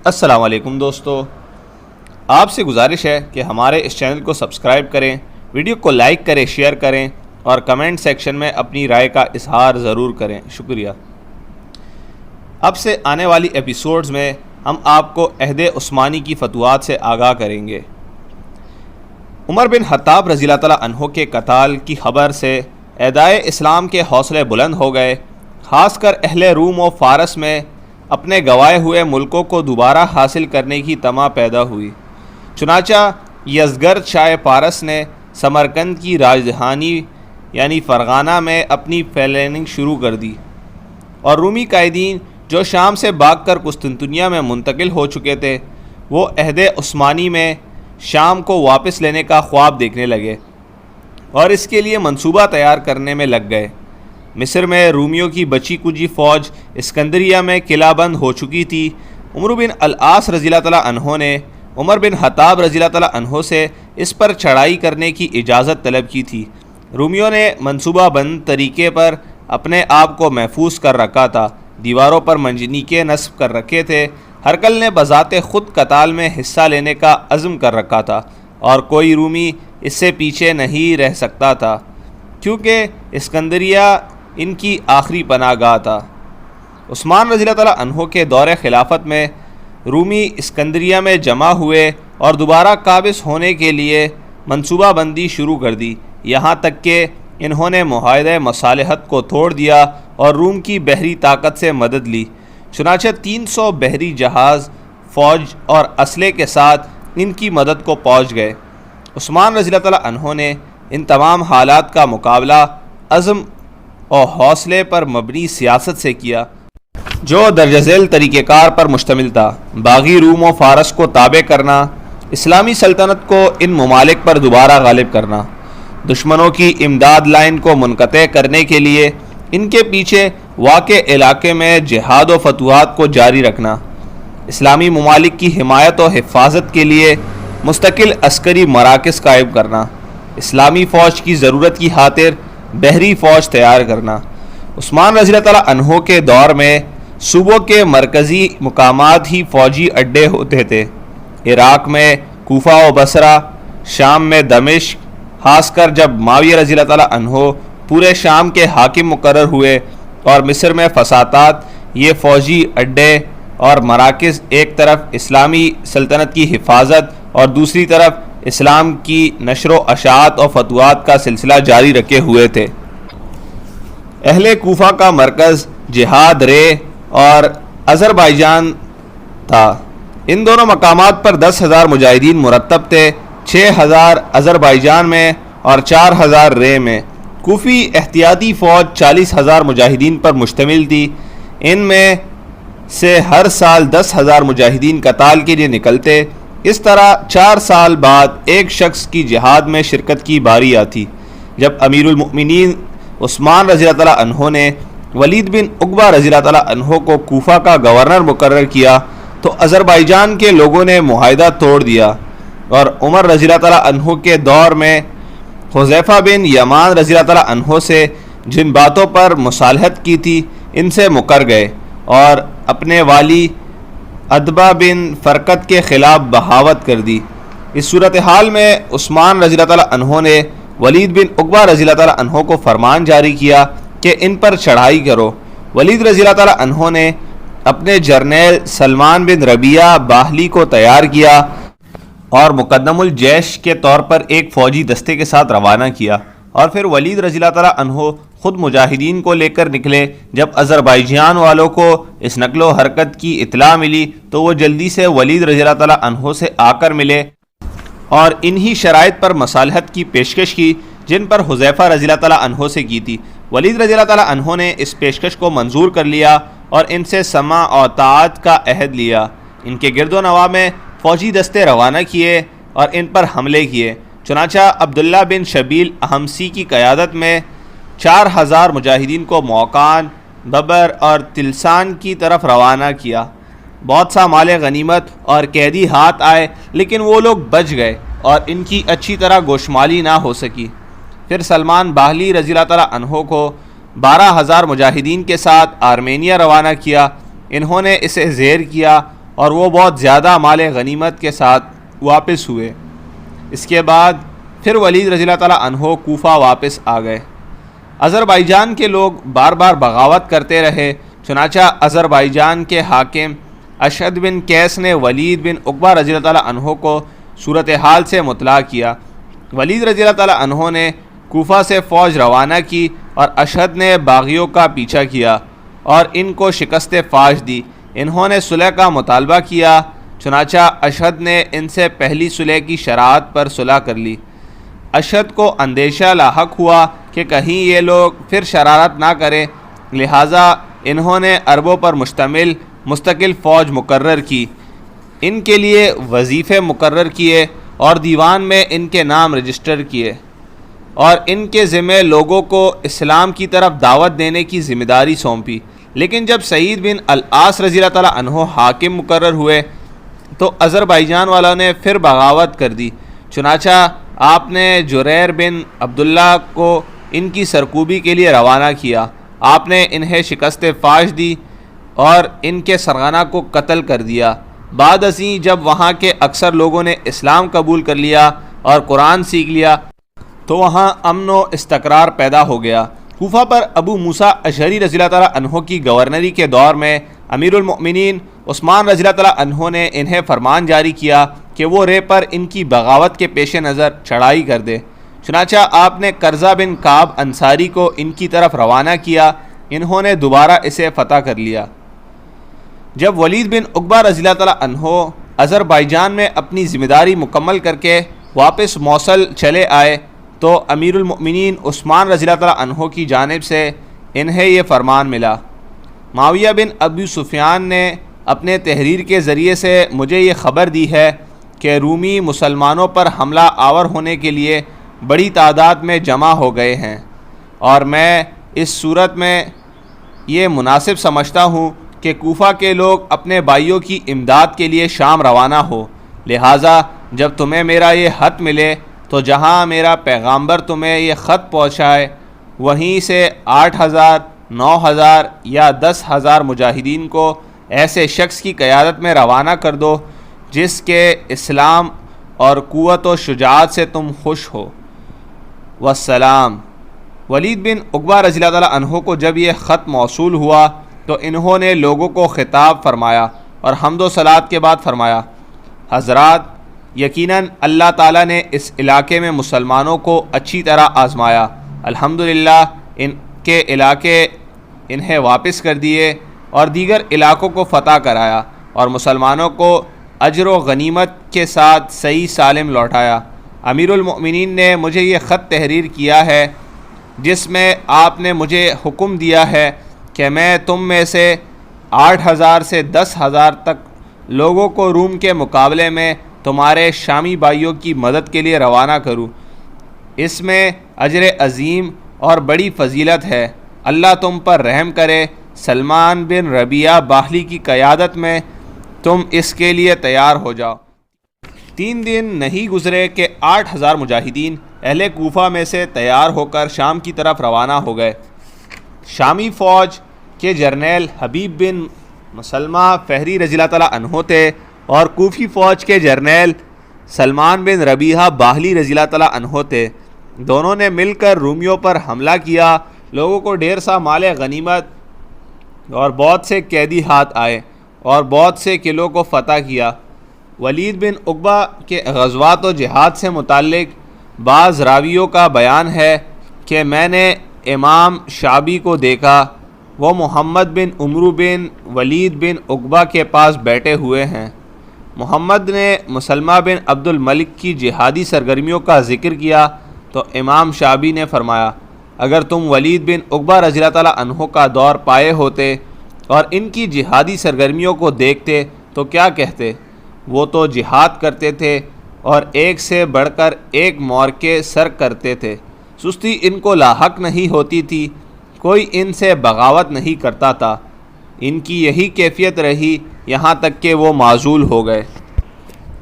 السلام علیکم دوستو، آپ سے گزارش ہے کہ ہمارے اس چینل کو سبسکرائب کریں، ویڈیو کو لائک کریں، شیئر کریں اور کمنٹ سیکشن میں اپنی رائے کا اظہار ضرور کریں۔ شکریہ۔ اب سے آنے والی ایپیسوڈز میں ہم آپ کو عہد عثمانی کی فتوحات سے آگاہ کریں گے۔ عمر بن خطاب رضی اللہ تعالیٰ عنہ کے قتال کی خبر سے اعدائے اسلام کے حوصلے بلند ہو گئے، خاص کر اہل روم و فارس میں اپنے گنوائے ہوئے ملکوں کو دوبارہ حاصل کرنے کی طمع پیدا ہوئی۔ چنانچہ یزگرد شاہ پارس نے سمرقند کی راجدھانی یعنی فرغانہ میں اپنی پلاننگ شروع کر دی، اور رومی قائدین جو شام سے بھاگ کر قسطنطنیہ میں منتقل ہو چکے تھے وہ عہد عثمانی میں شام کو واپس لینے کا خواب دیکھنے لگے اور اس کے لیے منصوبہ تیار کرنے میں لگ گئے۔ مصر میں رومیوں کی بچی کچی فوج اسکندریہ میں قلعہ بند ہو چکی تھی۔ عمرو بن العاص رضی اللہ تعالیٰ عنہ نے عمر بن خطاب رضی اللہ تعالیٰ عنہ سے اس پر چڑھائی کرنے کی اجازت طلب کی تھی۔ رومیوں نے منصوبہ بند طریقے پر اپنے آپ کو محفوظ کر رکھا تھا، دیواروں پر منجنیقے نصب کر رکھے تھے۔ ہرقل نے بذات خود قتال میں حصہ لینے کا عزم کر رکھا تھا اور کوئی رومی اس سے پیچھے نہیں رہ سکتا تھا، کیونکہ اسکندریہ ان کی آخری پناہ گاہ تھا۔ عثمان رضی اللہ تعالیٰ عنہ کے دور خلافت میں رومی اسکندریہ میں جمع ہوئے اور دوبارہ قابض ہونے کے لیے منصوبہ بندی شروع کر دی، یہاں تک کہ انہوں نے معاہدہ مصالحت کو توڑ دیا اور روم کی بحری طاقت سے مدد لی۔ چنانچہ 300 بحری جہاز فوج اور اسلحے کے ساتھ ان کی مدد کو پہنچ گئے۔ عثمان رضی اللہ تعالیٰ عنہ نے ان تمام حالات کا مقابلہ عزم اور حوصلے پر مبنی سیاست سے کیا جو درجہ ذیل طریقہ کار پر مشتمل تھا۔ باغی روم و فارس کو تابع کرنا، اسلامی سلطنت کو ان ممالک پر دوبارہ غالب کرنا، دشمنوں کی امداد لائن کو منقطع کرنے کے لیے ان کے پیچھے واقع علاقے میں جہاد و فتوحات کو جاری رکھنا، اسلامی ممالک کی حمایت و حفاظت کے لیے مستقل عسکری مراکز قائم کرنا، اسلامی فوج کی ضرورت کی خاطر بحری فوج تیار کرنا۔ عثمان رضی اللہ تعالیٰ عنہ کے دور میں صوبوں کے مرکزی مقامات ہی فوجی اڈے ہوتے تھے۔ عراق میں کوفہ و بصرہ، شام میں دمشق، خاص کر جب معاویہ رضی اللہ تعالیٰ عنہ پورے شام کے حاکم مقرر ہوئے، اور مصر میں فسادات۔ یہ فوجی اڈے اور مراکز ایک طرف اسلامی سلطنت کی حفاظت اور دوسری طرف اسلام کی نشر و اشاعت اور فتوحات کا سلسلہ جاری رکھے ہوئے تھے۔ اہل کوفہ کا مرکز جہاد رے اور آذربائیجان تھا۔ ان دونوں مقامات پر 10,000 مجاہدین مرتب تھے، 6,000 آذربائیجان میں اور 4,000 رے میں۔ کوفی احتیاطی فوج 40,000 مجاہدین پر مشتمل تھی۔ ان میں سے ہر سال 10,000 مجاہدین قتال کے لیے نکلتے۔ اس طرح 4 سال بعد ایک شخص کی جہاد میں شرکت کی باری آتی۔ جب امیر المؤمنین عثمان رضی اللہ تعالیٰ عنہ نے ولید بن عقبہ رضی اللہ تعالیٰ عنہ کو کوفہ کا گورنر مقرر کیا تو آذربائیجان کے لوگوں نے معاہدہ توڑ دیا، اور عمر رضی اللہ تعالیٰ عنہ کے دور میں حذیفہ بن یمان رضی اللہ تعالیٰ عنہ سے جن باتوں پر مصالحت کی تھی ان سے مکر گئے اور اپنے والی ادبہ بن فرقت کے خلاف بغاوت کر دی۔ اس صورتحال میں عثمان رضی اللہ تعالیٰ عنہ نے ولید بن عقبہ رضی اللہ تعالیٰ عنہ کو فرمان جاری کیا کہ ان پر چڑھائی کرو۔ ولید رضی اللہ تعالیٰ عنہ نے اپنے جرنیل سلمان بن ربیعہ باہلی کو تیار کیا اور مقدم الجیش کے طور پر ایک فوجی دستے کے ساتھ روانہ کیا، اور پھر ولید رضی اللہ تعالیٰ عنہ خود مجاہدین کو لے کر نکلے۔ جب آذربائیجان والوں کو اس نقل و حرکت کی اطلاع ملی تو وہ جلدی سے ولید رضی اللہ تعالیٰ عنہ سے آ کر ملے اور انہی شرائط پر مصالحت کی پیشکش کی جن پر حذیفہ رضی اللہ تعالیٰ عنہ سے کی تھی۔ ولید رضی اللہ تعالیٰ عنہ نے اس پیشکش کو منظور کر لیا اور ان سے سمع اور طاعت کا عہد لیا۔ ان کے گرد و نواح میں فوجی دستے روانہ کیے اور ان پر حملے کیے۔ چنانچہ عبداللہ بن شبیل احمسی کی قیادت میں 4,000 مجاہدین کو موقان، ببر اور تلسان کی طرف روانہ کیا۔ بہت سا مال غنیمت اور قیدی ہاتھ آئے، لیکن وہ لوگ بچ گئے اور ان کی اچھی طرح گوشمالی نہ ہو سکی۔ پھر سلمان باہلی رضی اللہ تعالیٰ عنہ کو 12,000 مجاہدین کے ساتھ آرمینیا روانہ کیا۔ انہوں نے اسے زیر کیا اور وہ بہت زیادہ مال غنیمت کے ساتھ واپس ہوئے۔ اس کے بعد پھر ولید رضی اللہ تعالیٰ عنہ کوفہ واپس آ گئے۔ آذربائیجان کے لوگ بار بار بغاوت کرتے رہے، چنانچہ آذربائیجان کے حاکم اشعد بن قیس نے ولید بن عقبہ رضی اللہ تعالیٰ عنہ کو صورتحال سے مطلع کیا۔ ولید رضی اللہ تعالیٰ عنہ نے کوفہ سے فوج روانہ کی اور اشعد نے باغیوں کا پیچھا کیا اور ان کو شکست فاش دی۔ انہوں نے صلح کا مطالبہ کیا، چنانچہ اشعد نے ان سے پہلی صلح کی شرائط پر صلح کر لی۔ اشعد کو اندیشہ لاحق ہوا کہ کہیں یہ لوگ پھر شرارت نہ کریں، لہٰذا انہوں نے عربوں پر مشتمل مستقل فوج مقرر کی، ان کے لیے وظیفے مقرر کیے اور دیوان میں ان کے نام رجسٹر کیے اور ان کے ذمہ لوگوں کو اسلام کی طرف دعوت دینے کی ذمہ داری سونپی۔ لیکن جب سعید بن العاص رضی اللہ تعالیٰ عنہ حاکم مقرر ہوئے تو آذربائیجان والوں نے پھر بغاوت کر دی، چنانچہ آپ نے جریر بن عبداللہ کو ان کی سرکوبی کے لیے روانہ کیا۔ آپ نے انہیں شکست فاش دی اور ان کے سرغنہ کو قتل کر دیا۔ بعد ازیں جب وہاں کے اکثر لوگوں نے اسلام قبول کر لیا اور قرآن سیکھ لیا تو وہاں امن و استقرار پیدا ہو گیا۔ کوفہ پر ابو موسیٰ اشعری رضی اللہ تعالیٰ عنہ کی گورنری کے دور میں امیر المؤمنین عثمان رضی اللہ تعالیٰ عنہ نے انہیں فرمان جاری کیا کہ وہ رے پر ان کی بغاوت کے پیش نظر چڑھائی کر دے۔ چنانچہ آپ نے قرظہ بن کعب انصاری کو ان کی طرف روانہ کیا، انہوں نے دوبارہ اسے فتح کر لیا۔ جب ولید بن عقبہ رضی اللہ تعالیٰ عنہ آذربائیجان میں اپنی ذمہ داری مکمل کر کے واپس موصل چلے آئے تو امیر المؤمنین عثمان رضی اللہ تعالیٰ عنہ کی جانب سے انہیں یہ فرمان ملا۔ معاویہ بن ابی سفیان نے اپنے تحریر کے ذریعے سے مجھے یہ خبر دی ہے کہ رومی مسلمانوں پر حملہ آور ہونے کے لیے بڑی تعداد میں جمع ہو گئے ہیں، اور میں اس صورت میں یہ مناسب سمجھتا ہوں کہ کوفہ کے لوگ اپنے بھائیوں کی امداد کے لیے شام روانہ ہو، لہٰذا جب تمہیں میرا یہ خط ملے تو جہاں میرا پیغامبر تمہیں یہ خط پہنچائے وہیں سے 8,000 9,000 یا 10,000 مجاہدین کو ایسے شخص کی قیادت میں روانہ کر دو جس کے اسلام اور قوت و شجاعت سے تم خوش ہو۔ والسلام۔ ولید بن عقبہ رضی اللہ تعالیٰ عنہ کو جب یہ خط موصول ہوا تو انہوں نے لوگوں کو خطاب فرمایا اور حمد و صلات کے بعد فرمایا، حضرات، یقیناً اللہ تعالیٰ نے اس علاقے میں مسلمانوں کو اچھی طرح آزمایا، الحمدللہ ان کے علاقے انہیں واپس کر دیے اور دیگر علاقوں کو فتح کرایا اور مسلمانوں کو اجر و غنیمت کے ساتھ صحیح سالم لوٹایا۔ امیر المؤمنین نے مجھے یہ خط تحریر کیا ہے جس میں آپ نے مجھے حکم دیا ہے کہ میں تم میں سے 8,000 سے 10,000 تک لوگوں کو روم کے مقابلے میں تمہارے شامی بھائیوں کی مدد کے لیے روانہ کروں۔ اس میں اجر عظیم اور بڑی فضیلت ہے، اللہ تم پر رحم کرے۔ سلمان بن ربیعہ باہلی کی قیادت میں تم اس کے لیے تیار ہو جاؤ۔ 3 دن نہیں گزرے کہ 8,000 مجاہدین اہل کوفہ میں سے تیار ہو کر شام کی طرف روانہ ہو گئے۔ شامی فوج کے جرنیل حبیب بن مسلمہ فہری رضی اللہ تعالیٰ عنہ تھے اور کوفی فوج کے جرنیل سلمان بن ربیعہ باہلی رضی اللہ تعالیٰ عنہ تھے۔ دونوں نے مل کر رومیوں پر حملہ کیا، لوگوں کو ڈھیر سا مال غنیمت اور بہت سے قیدی ہاتھ آئے اور بہت سے قلعوں کو فتح کیا۔ ولید بن عقبہ کے غزوات و جہاد سے متعلق بعض راویوں کا بیان ہے کہ میں نے امام شعبی کو دیکھا، وہ محمد بن عمرو بن ولید بن عقبہ کے پاس بیٹھے ہوئے ہیں۔ محمد نے مسلمہ بن عبد الملک کی جہادی سرگرمیوں کا ذکر کیا تو امام شعبی نے فرمایا، اگر تم ولید بن عقبہ رضی اللہ تعالیٰ عنہ کا دور پائے ہوتے اور ان کی جہادی سرگرمیوں کو دیکھتے تو کیا کہتے؟ وہ تو جہاد کرتے تھے اور ایک سے بڑھ کر ایک مورکے سر کرتے تھے، سستی ان کو لاحق نہیں ہوتی تھی، کوئی ان سے بغاوت نہیں کرتا تھا۔ ان کی یہی کیفیت رہی یہاں تک کہ وہ معزول ہو گئے۔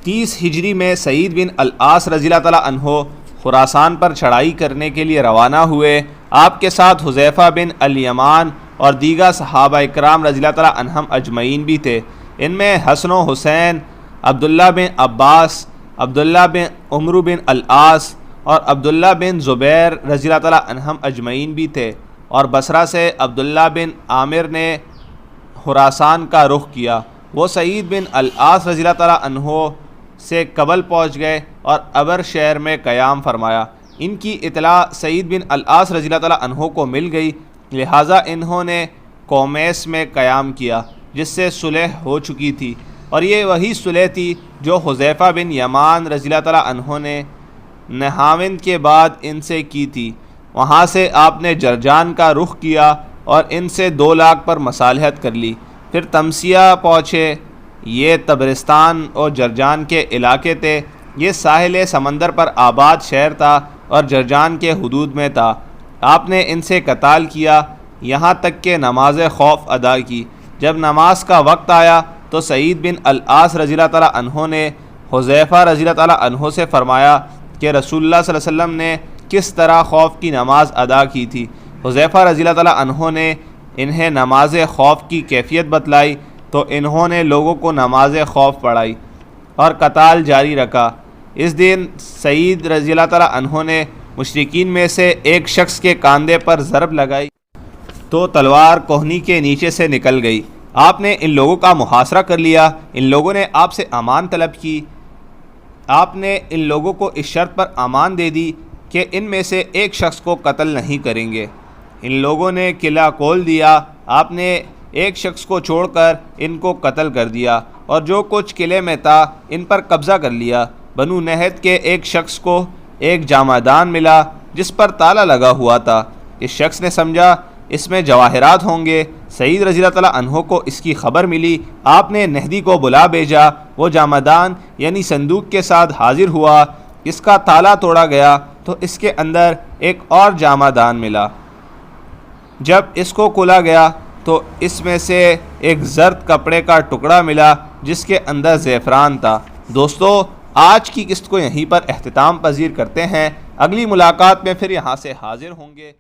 30 ہجری میں سعید بن العاص رضی اللہ تعالیٰ عنہ خراسان پر چڑھائی کرنے کے لیے روانہ ہوئے۔ آپ کے ساتھ حذیفہ بن الیمان اور دیگر صحابہ اکرام رضی اللہ تعالیٰ عنہم اجمعین بھی تھے۔ ان میں حسن و حسین، عبداللہ بن عباس، عبداللہ بن عمرو بن العاص اور عبداللہ بن زبیر رضی اللہ تعالیٰ عنہم اجمعین بھی تھے، اور بصرہ سے عبداللہ بن عامر نے خراسان کا رخ کیا۔ وہ سعید بن العاص رضی اللہ تعالیٰ عنہ سے قبل پہنچ گئے اور ابر شہر میں قیام فرمایا۔ ان کی اطلاع سعید بن العاص رضی اللہ تعالیٰ عنہ کو مل گئی، لہٰذا انہوں نے قومیس میں قیام کیا جس سے صلح ہو چکی تھی، اور یہ وہی صلح تھی جو حذیفہ بن یمان رضی اللہ تعالیٰ عنہ نے نہاوند کے بعد ان سے کی تھی۔ وہاں سے آپ نے جرجان کا رخ کیا اور ان سے 2 لاکھ پر مصالحت کر لی، پھر تمسیہ پہنچے۔ یہ تبرستان اور جرجان کے علاقے تھے۔ یہ ساحل سمندر پر آباد شہر تھا اور جرجان کے حدود میں تھا۔ آپ نے ان سے قتال کیا یہاں تک کہ نماز خوف ادا کی۔ جب نماز کا وقت آیا تو سعید بن العاص رضی اللہ تعالیٰ عنہ نے حذیفہ رضی اللہ تعالیٰ عنہ سے فرمایا کہ رسول اللہ صلی اللہ علیہ وسلم نے کس طرح خوف کی نماز ادا کی تھی۔ حذیفہ رضی اللہ تعالیٰ عنہ نے انہیں نماز خوف کی کیفیت بتلائی تو انہوں نے لوگوں کو نماز خوف پڑھائی اور قتال جاری رکھا۔ اس دن سعید رضی اللہ تعالیٰ عنہ نے مشرکین میں سے ایک شخص کے کاندھے پر ضرب لگائی تو تلوار کوہنی کے نیچے سے نکل گئی۔ آپ نے ان لوگوں کا محاصرہ کر لیا۔ ان لوگوں نے آپ سے امان طلب کی۔ آپ نے ان لوگوں کو اس شرط پر امان دے دی کہ ان میں سے ایک شخص کو قتل نہیں کریں گے۔ ان لوگوں نے قلعہ کھول دیا۔ آپ نے ایک شخص کو چھوڑ کر ان کو قتل کر دیا اور جو کچھ قلعے میں تھا ان پر قبضہ کر لیا۔ بنو نہد کے ایک شخص کو ایک جامدان ملا جس پر تالا لگا ہوا تھا۔ اس شخص نے سمجھا اس میں جواہرات ہوں گے۔ سعید رضی اللہ تعالیٰ عنہ کو اس کی خبر ملی۔ آپ نے نہدی کو بلا بھیجا۔ وہ جامدان یعنی صندوق کے ساتھ حاضر ہوا۔ اس کا تالا توڑا گیا تو اس کے اندر ایک اور جامدان ملا۔ جب اس کو کھولا گیا تو اس میں سے ایک زرد کپڑے کا ٹکڑا ملا جس کے اندر زعفران تھا۔ دوستو، آج کی قسط کو یہیں پر اختتام پذیر کرتے ہیں۔ اگلی ملاقات میں پھر یہاں سے حاضر ہوں گے۔